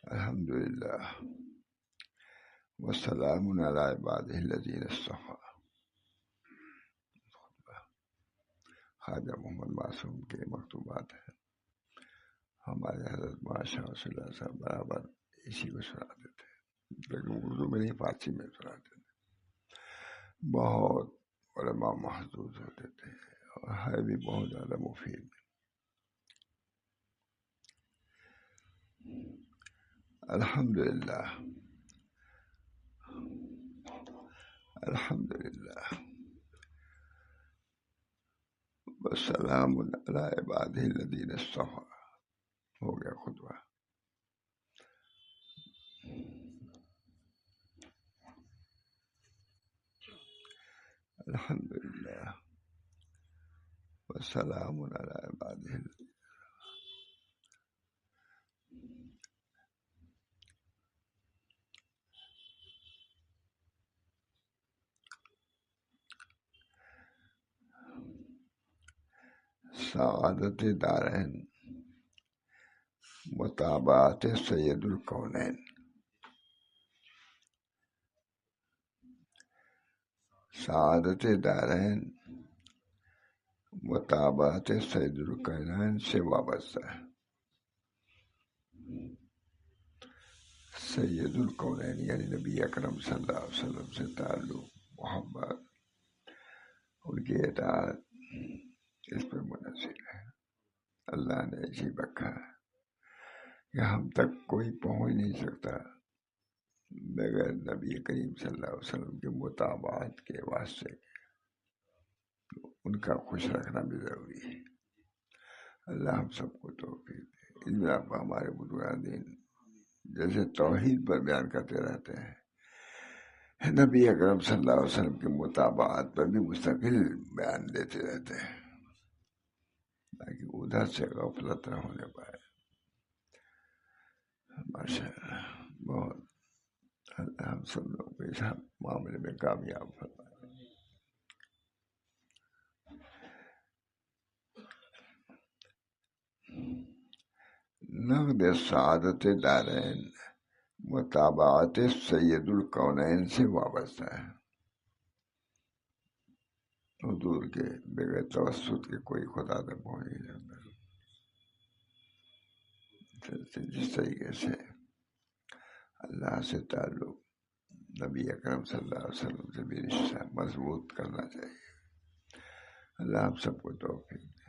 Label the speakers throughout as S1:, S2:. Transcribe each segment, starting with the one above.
S1: الحمد للہ والسلام علی عبادہ الذین اصطفیٰ۔ خواجہ محمد معصوم کے مکتوبات ہیں۔ ہمارے حضرت بادشاہ صلی اللہ علیہ وسلم برابر اسی کو سناتے تھے، لیکن اردو میں نہیں، فارسی میں سناتے تھے۔ بہت علماء محظوظ ہوتے تھے اور ہے بھی بہت زیادہ مفید۔ الحمدللہ الحمدللہ والسلام علی عبادہ الذین اصطفیٰ۔ ہو گیا خطبہ۔ الحمدللہ والسلام علی عبادہ سعادت دارین متابعت سید الکونین۔ سعادت دارین متابعت سید الکونین سے وابستہ ہے۔ سید الکونین یعنی نبی اکرم صلی اللہ علیہ وسلم سے تعلق، محبت، ان کی اطاعت اس پر منحصر ہے۔ اللہ نے اسی رکھا ہے کہ ہم تک کوئی پہنچ نہیں سکتا بغیر نبی کریم صلی اللہ علیہ وسلم کی متابعت کے واسطے کے۔ ان کا خوش رکھنا بھی ضروری ہے۔ اللہ ہم سب کو توفیق دے۔ اس میں آپ ہمارے بزرگان دین جیسے توحید پر بیان کرتے رہتے ہیں، نبی اکرم صلی اللہ علیہ وسلم کی متابعت پر بھی مستقل بیان دیتے رہتے ہیں تاکہ ادھر سے غفلت نہ ہونے پائے۔ ماشاء اللہ، بہت اللہ ہم سب لوگ کو اس معاملے میں کامیاب فرمائے۔ نقد سعادت دارین متابعت سید الکونین سے وابستہ ہے۔ حضور کے بغیر توسط کے کوئی خدا تک پہنچ نہیں جاتا۔ جس طریقے سے اللہ سے تعلق نبی اکرم صلی اللہ علیہ وسلم سے بھی رشتہ مضبوط کرنا چاہیے۔ اللہ ہم سب کو توفیق دے۔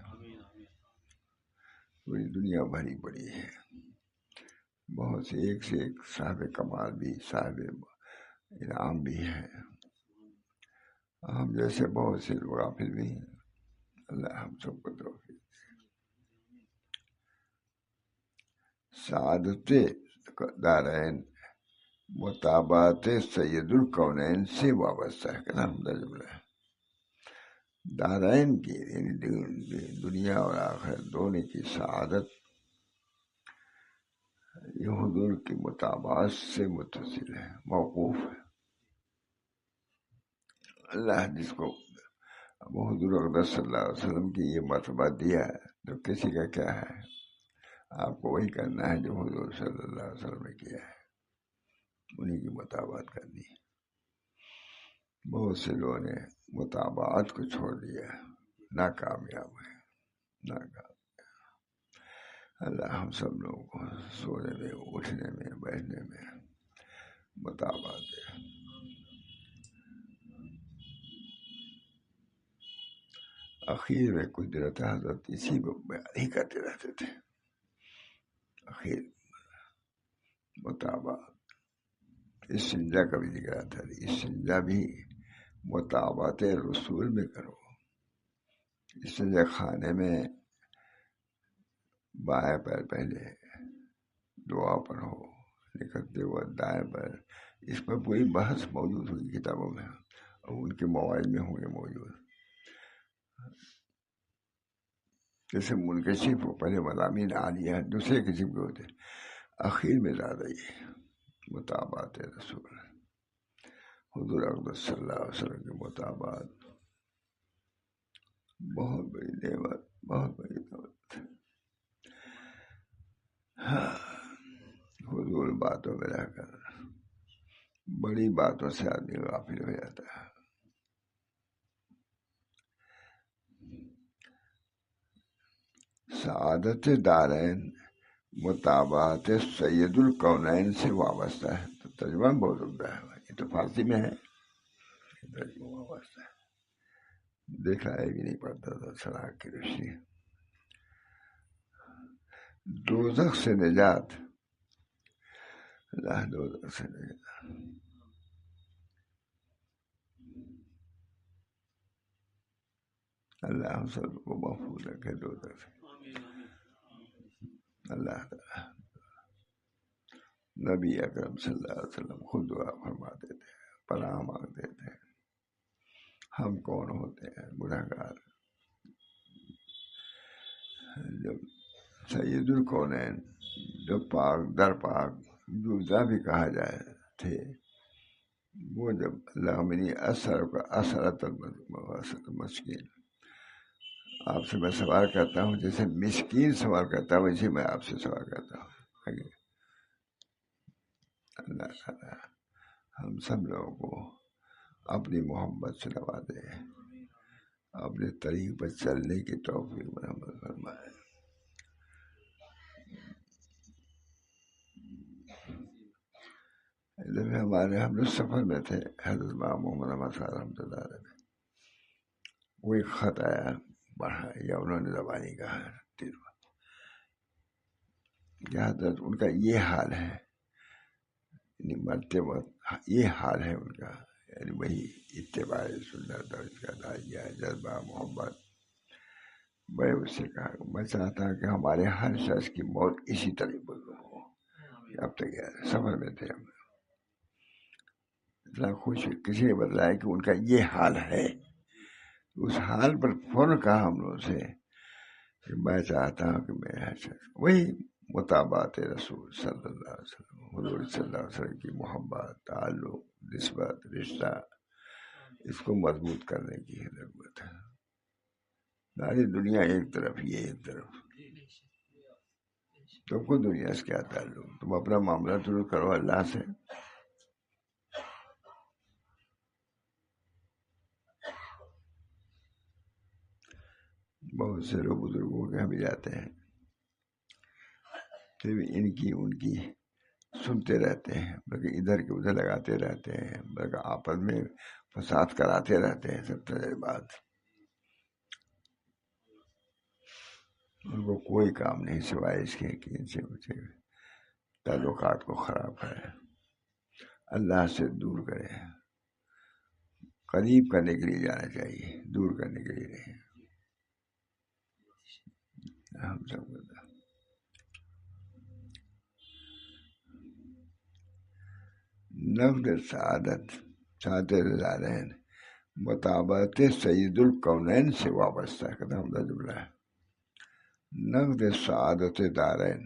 S1: پوری دنیا بھری پڑی ہے، بہت سے ایک سے ایک صاحب کمال بھی، صاحب انعام بھی ہیں، ہم جیسے بہت سے غافل بھی ہیں۔ اللہ ہم سب کو توفیق دے۔ سعادت دارین متابعت سید الکونین سے وابستہ ہے۔ کلام کا جملہ ہے۔ دارین کی یعنی دنیا اور آخرت دونوں کی سعادت یہ حضور کی متابعت سے متصل ہے، موقوف ہے۔ اللہ جس کو ابو حضور اقدس صلی اللہ علیہ وسلم کی یہ مرتبہ دیا ہے تو کسی کا کیا ہے؟ آپ کو وہی کرنا ہے جو حضور صلی اللہ علیہ وسلم نے کیا ہے، انہیں کی مطابقت کرنی ہے۔ بہت سے لوگوں نے مطابقت کو چھوڑ دیا، ناکامیاب ہے، ناکامیاب۔ اللہ ہم سب لوگوں کو سونے میں، اٹھنے میں، بیٹھنے میں مطابقت دے۔ اخیر میں کچھ دیر حضرت اسی کو بیان ہی کرتے رہتے تھے۔ اخیر مطابقت، استنجا کا بھی ذکر آتا ہے، استنجا بھی مطابقت رسول میں کرو۔ استنجا خانے میں بائیں پیر پہلے دعا پڑھو، نکلتے وقت دائیں پیر۔ اس پر پوری بحث موجود ہوگی کتابوں میں اور ان کے موائل میں ہوں گے موجود۔ جیسے منکشف ہو، پہلے مضامین عالیہ دوسرے قسم کے ہوتے، اخیر میں زیادہ یہ مطابقت رسول، حضور اقدس صلی اللہ علیہ وسلم کی مطابقت بہت بڑی نعمت، بہت بڑی نعمت۔ حضور فضول باتوں میں رہ کر بڑی باتوں سے آدمی غافل ہو جاتا ہے. سعادت دارین مطابعت سید الکونین سے وابستہ ہے. تو ترجمہ بہت عمدہ ہے. یہ تو فارسی میں ہے، ترجمہ وابستہ ہے. دیکھا ہے بھی نہیں پڑتا تھا. سراغ کی روشنی. دوزخ سے نجات. اللہ دوزخ سے نجات. اللہ ہم سب کو محفوظ رکھے دوزخ سے. اللہ تعالیٰ نبی اکرم صلی اللہ علیہ وسلم خود دعا فرماتے تھے، پناہ مانگتے تھے. ہم کون ہوتے ہیں گنہگار. جب سید الکونین جو پاک در پاک جوزا بھی کہا جائے تھے، وہ جب اللہ منی اثرت مسکین، آپ سے میں سوال کرتا ہوں جیسے مسکین سوال کرتا ہوں، ویسے میں آپ سے سوال کرتا ہوں. اللہ تعالیٰ ہم سب لوگوں کو اپنی محبت سے نوازے، اپنے طریق پر چلنے کی توفیق مرحمت فرمائے. جب ہم لوگ سفر میں تھے، حضرت محمد احمد صاحب رحمۃ اللہ علیہ، وہ ایک خط آیا پڑھا یا انہوں نے زبانی کہا کہ حضرت ان کا یہ حال ہے، یعنی مرتے وقت یہ حال ہے ان کا، یعنی وہی اتباع سنت اور اس کا داعیہ جذبہ محبت. میں اس سے کہا میں چاہتا ہوں کہ ہمارے ہر شخص کی موت اسی طریقے پر ہو. اب تک سفر میں تھے ہم، اتنا خوش کسی نے بتلایا کہ ان کا یہ حال ہے. اس حال پر فوراً کہا ہم لوگوں سے کہ میں چاہتا ہوں کہ میں ہر شخص وہی مطابعت رسول صلی اللہ علیہ وسلم، حضور صلی اللہ علیہ وسلم کی محبت، تعلق، نسبت، رشتہ، اس کو مضبوط کرنے کی ضرورت ہے. ساری دنیا ایک طرف، یہ ایک طرف. تم کو دنیا سے کیا تعلق؟ تم اپنا معاملہ شروع کرو اللہ سے. بہت سے لوگ بزرگوں کے ہم جاتے ہیں، پھر ان کی سنتے رہتے ہیں، بلکہ ادھر کے ادھر لگاتے رہتے ہیں، بلکہ آپس میں فساد کراتے رہتے ہیں. سب تجربات ان کو کوئی کام نہیں سوائے اس کے کہ ان سے تعلقات کو خراب کرے، اللہ سے دور کرے. قریب کرنے کے لیے جانا چاہیے، دور کرنے کے لیے نہیں. ہم سب کو نقد سعادت دارین مطابعت سید الکونین سے وابستہ ہے. کتنا عمدہ جملہ ہے. نقد سعادت دارین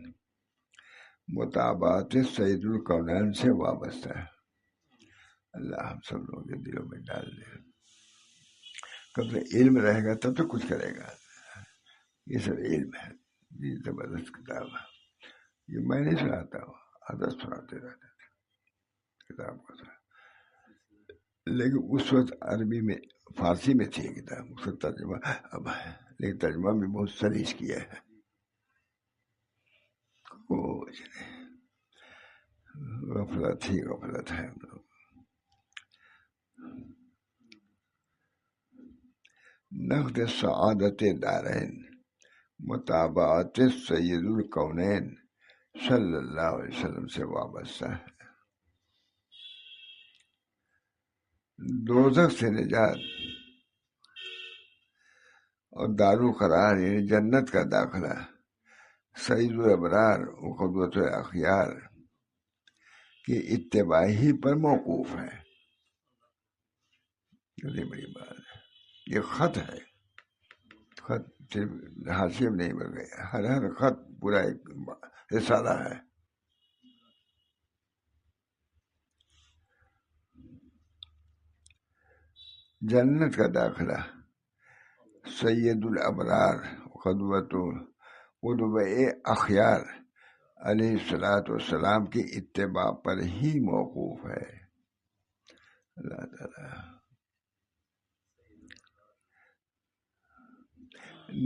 S1: مطابعت سید الکونین سے وابستہ ہے. اللہ ہم سب لوگوں کے دلوں میں ڈال دے. کب تک علم رہے گا تب تو کچھ کرے گا. یہ سب علم ہے. یہ زبردست کتاب ہے. یہ میں نہیں سناتا ہوں، حضرت سناتے رہتے تھے کتاب کو. لیکن اس وقت عربی میں فارسی میں تھی کتاب، اس کا ترجمہ اب ہے، لیکن ترجمہ بھی بہت سلیس کیا ہے. غفلت ہی غفلت ہے ہم لوگ. نقد سعادت دارین مطابعت سید الکونین صلی اللہ علیہ وسلم سے وابستہ ہے. دوزخ سے نجات اور دارالقرار یعنی جنت کا داخلہ سید الابرار و قدوۃ الاخیار کی اتباع ہی پر موقوف ہے. یہ بڑی بات ہے. یہ خط ہے، خط صرف حاشیے میں نہیں بن گئے، ہر خط پورا ایک رسالہ ہے. جنت کا داخلہ سید الابرار قدوۃ اخیار علیہ الصلوۃ والسلام کی اتباع پر ہی موقوف ہے. اللہ تعالیٰ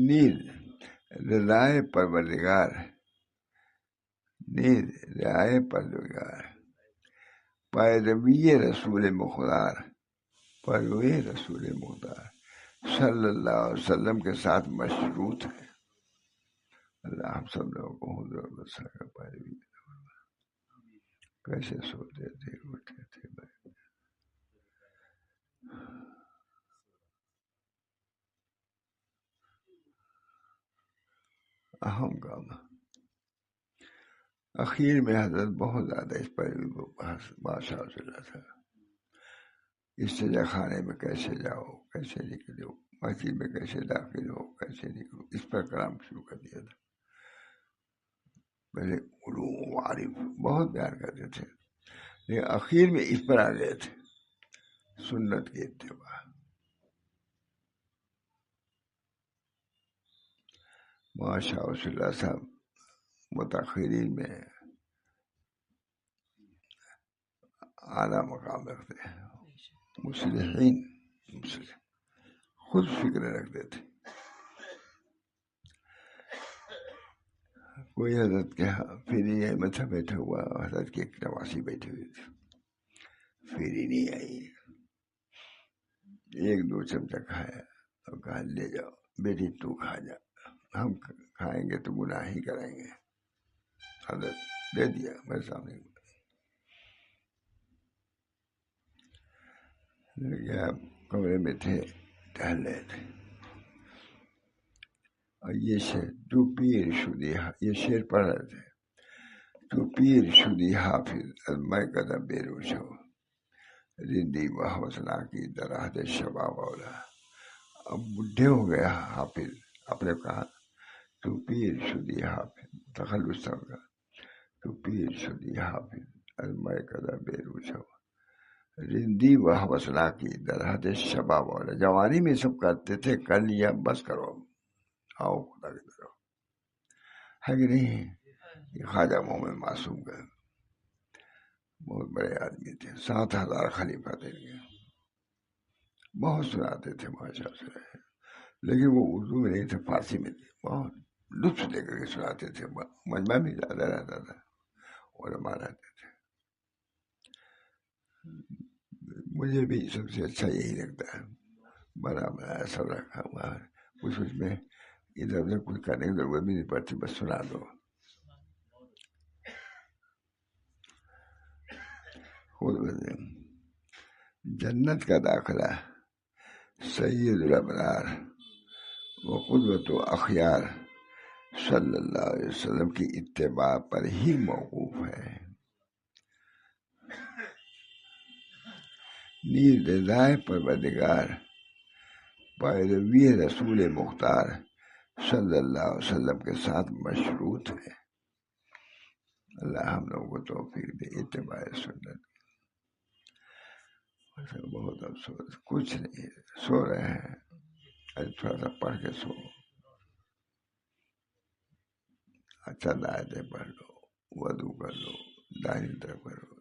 S1: نیز رضائے پروردگار پیروی رسول مختار صلی اللہ علیہ وسلم کے ساتھ مشروط ہے. اللہ ہم سب لوگوں کو حضور رسول کا پیروی. کیسے سوتے تھے اٹھتے تھے اہم کام. اخیر میں حضرت بہت زیادہ اس پیروی کو بادشاہ چلا تھا. استنجا خانے میں کیسے جاؤ, کیسے نکلو, مسجد میں کیسے داخل ہو, کیسے نکلو, اس پر کلام شروع کر دیا تھا. پہلے علوم و معارف بہت بیان کرتے تھے, لیکن اخیر میں اس پر آ گئے تھے, سنت کی اتباع. ماشاء اللہ صاحب متاخرین میں اعلیٰ مقام رکھتے ہیں. مصلحین خود فکر رکھتے تھے. کوئی حضرت کے پھری احمد سے بیٹھا ہوا, حضرت کے ایک نواسی بیٹھے ہوئے تھے, پھری نہیں آئی. ایک دو چمچہ کھایا اور کہا لے جاؤ بیٹی تو کھا جا, ہم کھائیں گے تو گناہ ہی کریں گے. حضرت دے دیا میرے سامنے. کمرے میں تھے, ٹہل رہے تھے, اور یہ شعر تو پیر شدی, یہ شعر پڑھ رہے تھے. تو پیر شدی حافظ میں قدم بے روش ہو, رندی و حوصلہ کی درہد شباب اولا. اب بڈھے ہو گیا حافظ, اپنے کہا تو پیر شدی حافظ, تخلص کا تو پیر شدی حافظ میں قدم بے روش ہو, رندی و حوصلہ کی درہد شباب اولا. جوانی میں سب کرتے تھے, کر لیا بس کرو, آؤ خدا کی طرف. ہے کہ نہیں؟ یہ خواجہ محمد معصوم کا بہت بڑے آدمی تھے, 7,000 خلیفہ تھے, بہت سناتے تھے ماشاء اللہ. لیکن وہ اردو میں نہیں تھے, فارسی میں تھے. بہت لطف لے کر کے سناتے تھے. مجمع بھی زیادہ رہتا تھا, علماء رہتے تھے. مجھے بھی سب سے اچھا یہی لگتا ہے, بڑا بڑا سب رکھا ہوا ہے, کچھ اس میں ادھر ادھر کچھ کرنے کی ضرورت بھی نہیں پڑتی, بس سنا دو. خود جنت کا داخلہ سید الابرار و قدوۃ اخیار صلی اللہ علیہ وسلم کی اتباع پر ہی موقوف ہے. نیز رضائے پروردگار پیروی رسول مختار صلی اللہ علیہ وسلم کے ساتھ مشروط ہے. اللہ ہم لوگوں کو توفیق دے اتباع سنت. بہت افسوس, کچھ نہیں, سو رہے ہیں. تھوڑا سا پڑھ کے سو, اچھا آیتیں پڑھ لو, وضو کر لو, دائیں طرف کرو.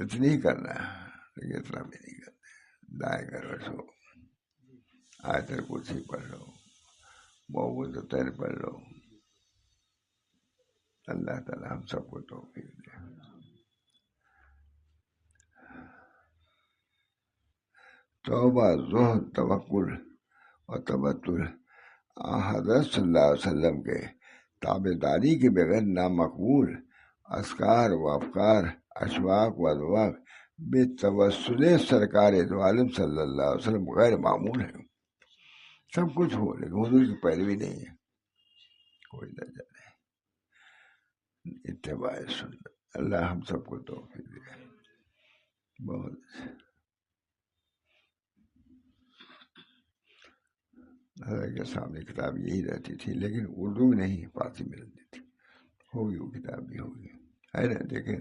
S1: اتنی ہی کرنا ہے, لیکن اتنا بھی نہیں کرتے. دائیں کرو سو, آیت الکرسی پڑھ لو, معوذتین پڑھ لو. اللہ تعالی ہم سب کو توفیق دے. توبہ, زہد, توکل اور تبتل حضرت صلی اللہ علیہ وسلم کے تابع داری کے بغیر نامقبول. اذکار و افکار, اشواق و ادواق بے توسل سرکار دو عالم صلی اللہ علیہ وسلم غیر معمول ہے. سب کچھ ہو لیکن حضور کی پیروی نہیں ہے, کوئی نہ جانے. اتباع سنت. اللہ ہم سب کو توفیق دے. بہت حضرت کے سامنے کتاب یہی رہتی تھی, لیکن اردو میں نہیں, فارسی میں رہتی تھی. ہوگی وہ کتاب بھی ہوگی, ہے نا, دیکھیں.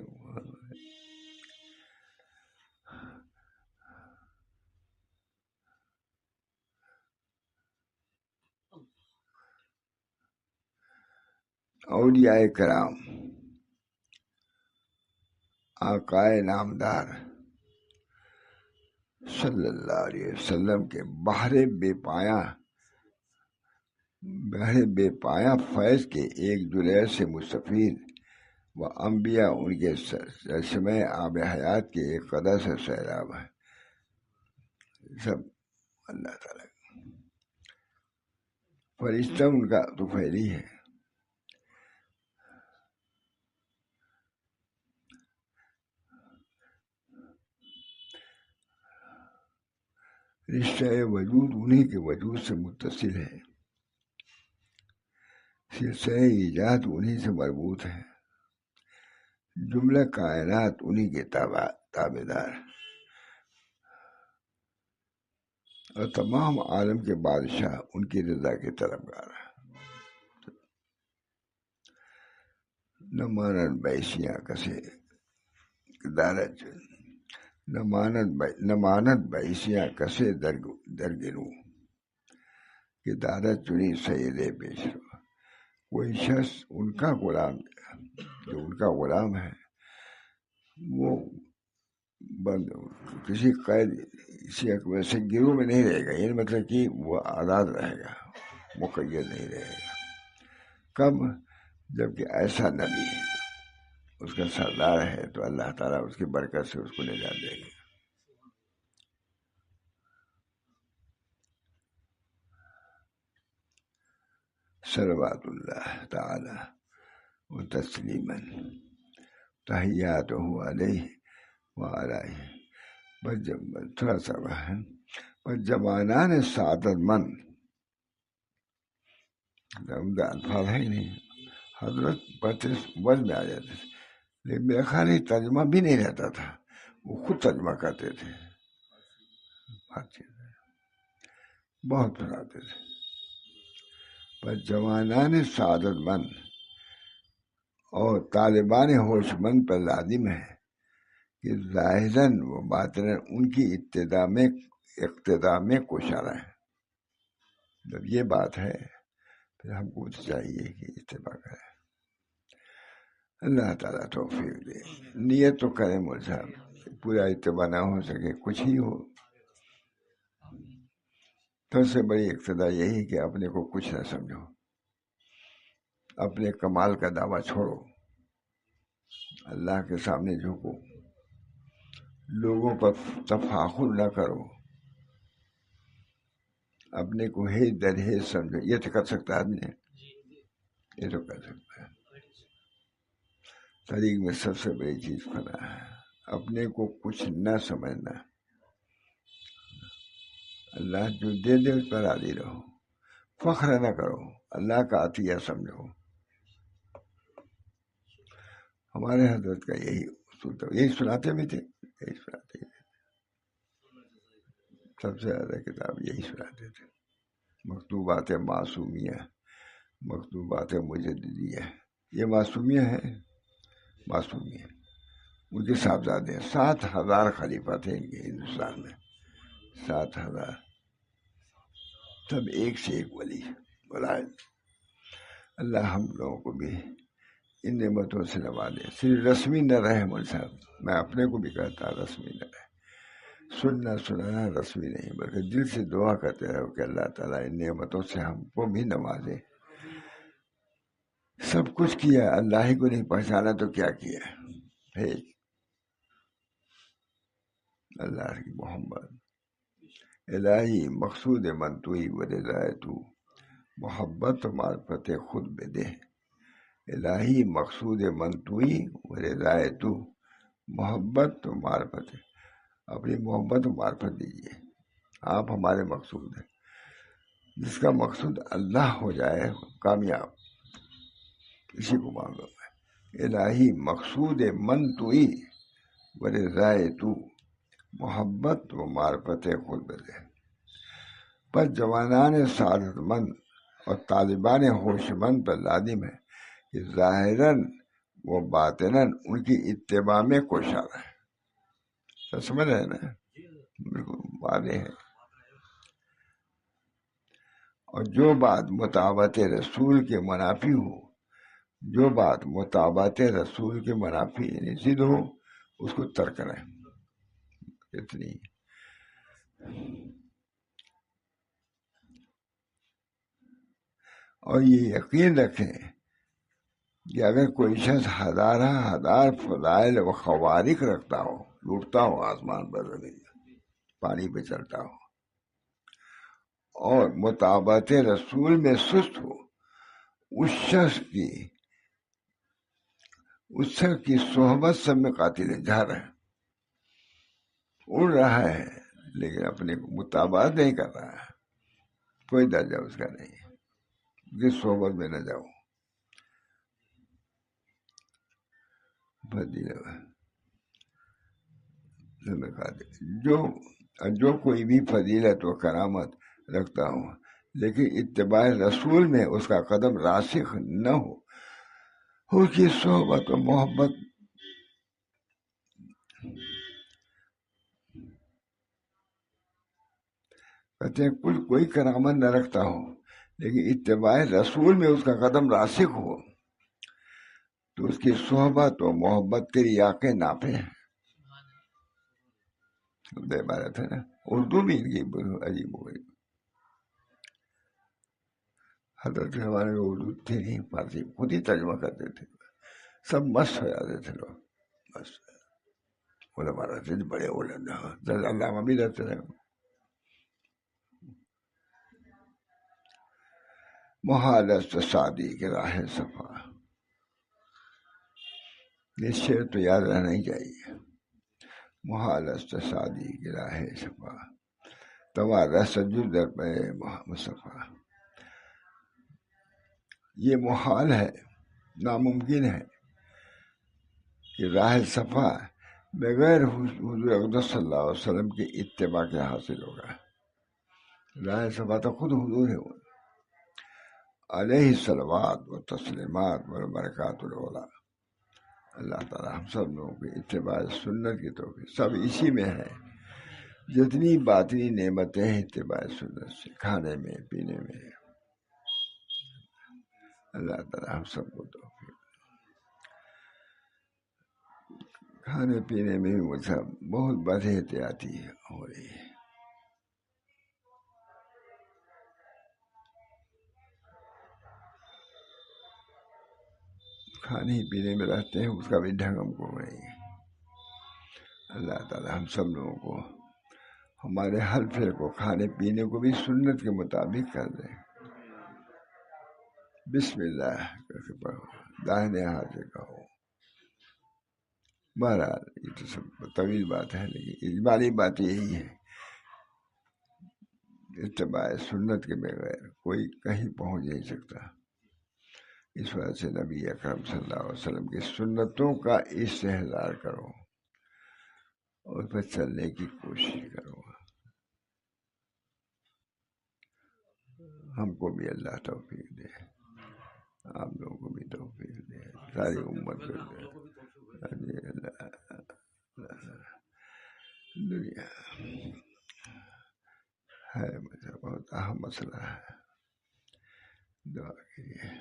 S1: اولیاء کرام آقائے نامدار صلی اللہ علیہ وسلم کے بحر بے پایا فیض کے ایک جلیل سے مستفید و انبیاء ان کے چشمے آب حیات کے ایک قدر سے سیراب ہے. سب اللہ تعالیٰ فرشتہ ان کا تو پھیلی ہے. رشتہ وجود انہیں کے وجود سے متصل ہے. سلسلہ ایجاد انہیں سے مربوط ہے. جملہ کائنات انہیں کے تابعدار اور تمام عالم کے بادشاہ ان کی رضا کے طلبگار. نمانت بیسیاں کسے دارج نمانت بیسیاں کسے درگنو کہ دارت چنی سید پیش رو. کوئی شخص ان کا غلام جو ان کا غلام ہے وہ بند کسی قید سے گروہ میں نہیں رہے گا. یہ مطلب کہ وہ آزاد رہے گا, مقید نہیں رہے گا. کب؟ جبکہ ایسا نبی اس کا سردار ہے تو اللہ تعالیٰ اس کی برکت سے اس کو نجات دے گا. صلوات اللہ تعالی و تسلیما تحیاتہ علیہ وعلیہ. تھوڑا سا ہے جوانان سعادت مند الفاظ ہے ہی نہیں. حضرت پڑھتے وز میں آ جاتے تھے, لیکن میرا خیال ہی ترجمہ بھی نہیں رہتا تھا, وہ خود ترجمہ کرتے تھے. بہت پڑھاتے تھے. پر جوانان سعادت مند اور طالبان ہوش مند پر لازم ہے کہ ظاہراً و باطناً ان کی اقتداء میں کوشاں ہے. جب یہ بات ہے پھر ہم کو چاہیے کہ اتباع کریں. اللہ تعالیٰ توفیق دے. نیت تو کریں مول صاحب, پورا اتباع نہ ہو سکے کچھ ہی ہو. سب سے بڑی اقتداء یہی کہ اپنے کو کچھ نہ سمجھو, اپنے کمال کا دعویٰ چھوڑو, اللہ کے سامنے جھکو, لوگوں پر تفاخر نہ کرو, اپنے کو ہے در ہے سمجھو. یہ تو کر سکتا آدمی ہے, یہ تو کر سکتا ہے. طریق میں سب سے بڑی چیز فنا ہے, اپنے کو کچھ نہ سمجھنا. اللہ جو دے دے اس پر راضی رہو, فخر نہ کرو, اللہ کا عطیہ سمجھو. ہمارے حضرت کا یہی اصول تھا, یہی سناتے بھی تھے, یہی سناتے تھے. سب سے زیادہ کتاب یہی سناتے تھے. مکتوبات معصومیہ, مکتوبات مجددیہ, یہ معصومیہ ہے. معصومیہ ان کے صاحبزادے ہیں. 7,000 خلیفہ تھے ان کے ہندوستان میں, 7,000, سب ایک سے ایک ولی ولایت. اللہ ہم لوگوں کو بھی ان نعمتوں سے نوازے. صرف رسمی نہ رہے مول صاحب, میں اپنے کو بھی کہتا رسمی نہ رہے. سننا سنانا رسمی نہیں, بلکہ دل سے دعا کرتے رہو کہ اللہ تعالیٰ ان نعمتوں سے ہم کو بھی نوازے. سب کچھ کیا, اللہ ہی کو نہیں پہچانا تو کیا کیا ہے. اللہ کی محمد الہی مقصود من توئی و رضائے تو, محبت و معرفت خود بدے. الہی مقصود من توئی و رضائے تو, محبت و معرفت, اپنی محبت و معرفت دیجیے. آپ ہمارے مقصود ہیں. جس کا مقصود اللہ ہو جائے کامیاب, اسی کو مانگو. الہی مقصود من توئی و رضائے تو, محبت و معرفت خود بدے. پر جوانان سعادت مند اور طالبان ہوش مند پر لازم ہے کہ ظاہراً و باطناً ان کی اتباع میں کوشاں رہے. تو سمجھ رہے ہیں نا, بالکل واضح ہے. اور جو بات مطابقت رسول کے منافی ہو جو بات مطابقت رسول کے منافی یعنی ضد ہو اس کو ترک کریں. اتنی. اور یہ یقین رکھیں کہ اگر کوئی شخص ہزار فضائل و خوارق رکھتا ہو، لوٹتا ہو آسمان پر زمین پانی پہ چلتا ہو، اور مطابقت رسول میں سست ہو، اس شخص کی صحبت سب میں قاتل جہر ہے. اڑ رہا ہے لیکن اپنے کو مطابقت نہیں کر رہا ہے، کوئی درجہ اس کا نہیں. جس صحبت میں نہ جاؤ. جو کوئی بھی فضیلت و کرامت رکھتا ہوں لیکن اتباع رسول میں اس کا قدم راسخ نہ ہو، اس کی صحبت و محبت کہتے ہیں کوئی کرامت نہ رکھتا ہو لیکن اتباع رسول میں اس کا قدم راسخ ہو تو اس کی صحبت و محبت تیری آنکھیں ناپے ہیں. عبارت ہے نا. اردو بھی ان کی عجیب ہو گئی. حضرت ہمارے اردو تھی نہیں، فارسی خود ہی ترجمہ کرتے تھے، سب مست ہو جاتے تھے لوگ. بس علماء رہتے تھے بڑے علامہ بھی رہتے تھے. محال است شادی کے راہ صفا، یہ شعر تو یاد رہنا ہی چاہیے. محال است شادی کے راہ صفا، تمہارا سجود در پہ مصطفیٰ. یہ محال ہے، ناممکن ہے کہ راہ صفا بغیر حضور اقدس صلی اللہ علیہ وسلم کے اتباع کے حاصل ہوگا. راہ صفا تو خود حضور ہے، علیہ الصلوات و تسلیمات و برکات العلا. اللہ تعالیٰ ہم سب لوگوں کے اتباع سنت کی توفیق سب اسی میں ہے. جتنی باطنی نعمتیں ہیں اتباع سنت سے، کھانے میں پینے میں. اللہ تعالیٰ ہم سب کو توفیق. کھانے پینے میں بھی مجھے بہت بد احتیاطی ہو رہی ہے. کھانے پینے میں رہتے ہیں، اس کا بھی ڈھنگ ہم کو نہیں ہے. اللہ تعالیٰ ہم سب لوگوں کو ہمارے حلفے کو کھانے پینے کو بھی سنت کے مطابق کر دیں. بسم اللہ کر کے پڑھو، داہنے ہاتھ سے کہو. بہرحال یہ تو سب طویل بات ہے لیکن اجمالی بات یہی ہے، اتباع سنت کے بغیر کوئی کہیں پہنچ نہیں سکتا. اس وجہ سے نبی اکرم صلی اللہ علیہ وسلم کی سنتوں کا استحضار کرو اور اس پر چلنے کی کوشش کرو. ہم کو بھی اللہ توفیق دے، آپ لوگوں کو بھی توفیق دے، ساری امت کو دے. دنیا ہے بہت اہم مسئلہ ہے، دعا کیجیے.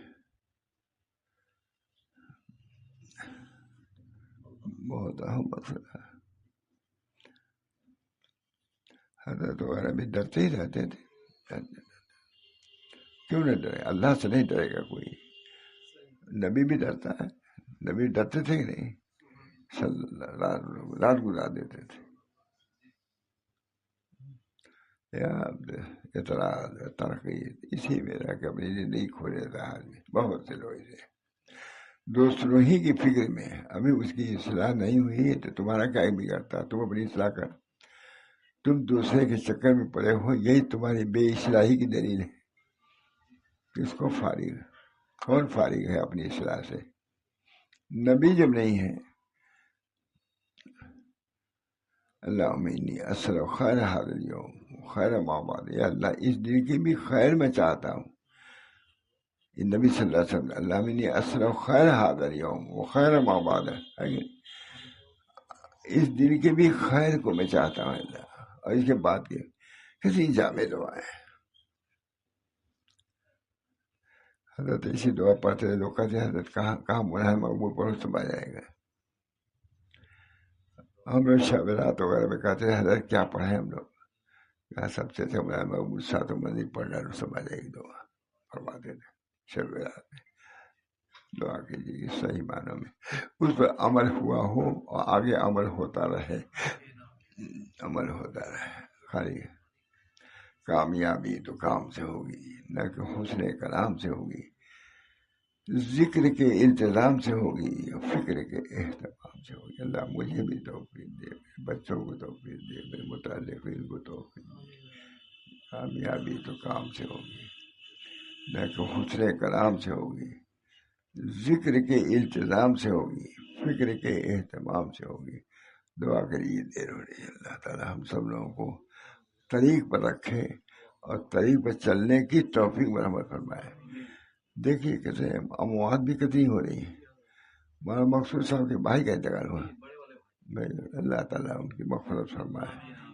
S1: بہت اہم مسئلہ ہے. حضرت وغیرہ بھی ڈرتے ہی رہتے تھے. کیوں نہ ڈرے؟ اللہ سے نہیں ڈرے گا کوئی. نبی بھی ڈرتا ہے، نبی ڈرتے تھے کہ نہیں؟ رات گزار دیتے تھے. اعتراض تنقید اسی میں رہ کے اپنی زندگی کھو لیتا ہے آدمی. بہت سے لوگ سے دوسروں ہی کی فکر میں ابھی اس کی اصلاح نہیں ہوئی تو تمہارا کیا بگڑتا؟ تم اپنی اصلاح کر. تم دوسرے کے چکر میں پڑے ہو، یہی تمہاری بے اصلاحی کی دلیل ہے. کس کو فارغ؟ کون فارغ ہے اپنی اصلاح سے؟ نبی جب نہیں ہے. اللہم انی اسألک خیر ھذا الیوم خیر ما بعد. یا اللہ اس دن کی بھی خیر میں چاہتا ہوں. نبی صلی اللہ علیہ وسلم اللہم انی اسألک خیر ھذا الیوم و خیر ما بعد، اس دن کے بھی خیر کو میں چاہتا ہوں اللہ، اور اس کے بعد کے کسی جامع دعا ہے. حضرت ایسی دعا پڑھتے ہیں، لوگ کہتے ہیں حضرت کہاں مولانا مقبول پڑھو سب آ جائے گا. ہم لوگ شب رات وغیرہ میں کہتے ہیں حضرت کیا پڑھیں ہم لوگ، سب سے اچھا مولانا مقبول ساتھ مندی پڑھ ڈالو سب آ جائے گی دعا فرماتے تھے شب رات میں. دعا کیجیے صحیح معنوں میں اس پر عمل ہوا ہو اور آگے عمل ہوتا رہے، عمل ہوتا رہے. خالی کامیابی تو کام سے ہوگی نہ کہ حسن کلام سے ہوگی، ذکر کے التزام سے ہوگی، فکر کے اہتمام سے ہوگی. اللہ مجھے بھی توفیق دے، میرے بچوں کو توفیق دے، میرے متعلقین کو توفیق دے. کامیابی تو کام سے ہوگی نہ کہ حسن کلام سے ہوگی، ذکر کے التزام سے ہوگی، فکر کے اہتمام سے ہوگی. دعا کریے دیر ہو رہی ہے. اللہ تعالی ہم سب لوگوں کو طریق پر رکھے اور طریق پر چلنے کی توفیق مرحمت فرمائے. دیکھیے کیسے اموات بھی کتنی ہو رہی ہیں. مولانا مقصود صاحب کے بھائی کا انتقال ہوا، اللہ تعالیٰ ان کی مغفرت فرمائے.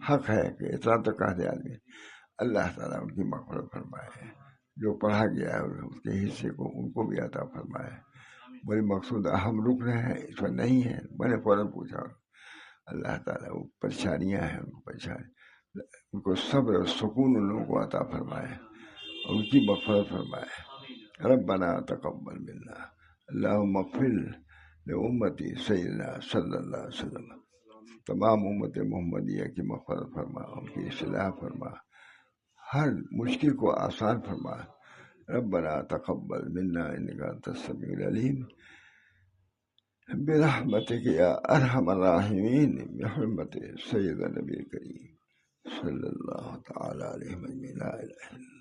S1: حق ہے کہ اتنا تو کہہ دے آدمی، اللہ تعالیٰ ان کی مغفرت فرمائے. جو پڑھا گیا ہے اس کے حصے کو ان کو بھی عطا فرمائے. بڑی مقصود ہم رک رہے ہیں اس پر نہیں ہے، میں نے فوراً پوچھا. اللہ تعالیٰ وہ پریشانیاں ہیں ان کو پریشانی، ان کو صبر و سکون ان لوگوں کو عطا فرمائے اور ان کی مغفرت فرمائے. ربنا تقبل منا اللہم اغفر لامتی سیدنا صلی اللہ علیہ وسلم. تمام امت محمدیہ کی مغفرت فرما، ان کی اصلاح فرما، ہر مشکل کو آسان فرما. ربنا تقبل منا انک انت السمیع العلیم برحمتک یا ارحم الراحمین بحرمت سید نبی کریم صلی اللہ تعالی علیہ وسلم. لا الہ الا